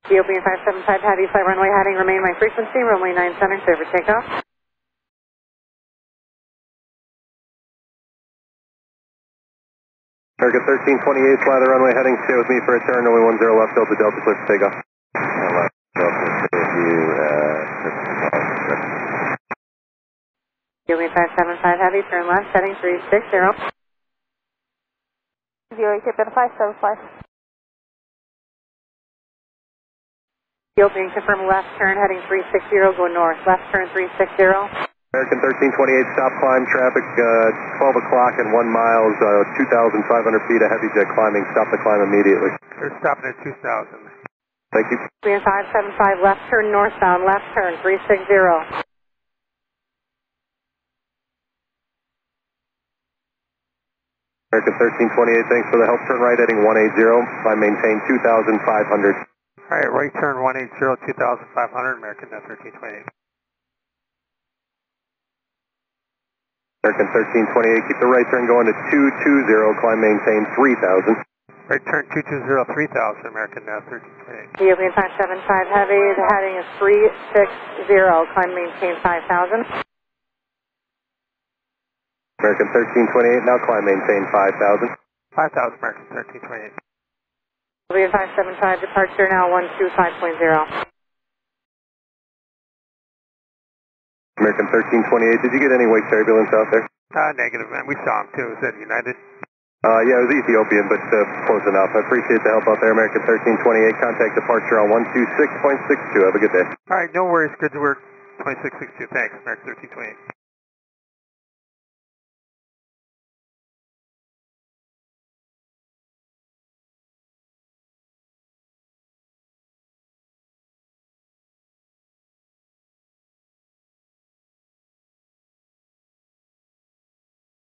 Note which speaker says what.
Speaker 1: Ethiopian 575 Heavy, flight runway heading, remain my frequency, runway 9 center, clear for takeoff.
Speaker 2: American 1328, fly the runway heading, stay with me for a turn, runway 10 left, Delta, Delta, clear for takeoff. Left, Delta, stay with you,
Speaker 1: Ethiopian 575 Heavy, turn left, heading 360. Ethiopian 575. Ethiopian, confirm left turn, heading 360, go north, left turn 360.
Speaker 2: American 1328, stop climb, traffic 12 o'clock and 1 mile, 2,500 feet of heavy jet climbing, stop the climb immediately.
Speaker 3: They're stopping at 2,000.
Speaker 2: Thank you.
Speaker 1: Ethiopian 575, left turn northbound, left turn 360.
Speaker 2: American 1328, thanks for the help, turn right heading 180, climb maintain 2,500.
Speaker 3: Alright, right turn 180, 2,500, American 1328.
Speaker 2: American 1328, keep the right turn going to 220, climb maintain 3,000.
Speaker 3: Right turn 220, 3,000, American 1328.
Speaker 1: Ethiopian 575 Heavy, the heading is 360, climb maintain 5,000.
Speaker 2: American 1328, now climb maintain 5,000.
Speaker 3: 5,000, American 1328.
Speaker 1: Ethiopian 575, departure now 125.0.
Speaker 2: American 1328, did you get any wake turbulence out there?
Speaker 3: Negative, man. We saw him too. Is that United?
Speaker 2: Yeah, it was Ethiopian, but close enough. I appreciate the help out there, American 1328. Contact departure on 126.62. Have a good day.
Speaker 3: Alright, no worries. Good work. 2662. Thanks, American 1328.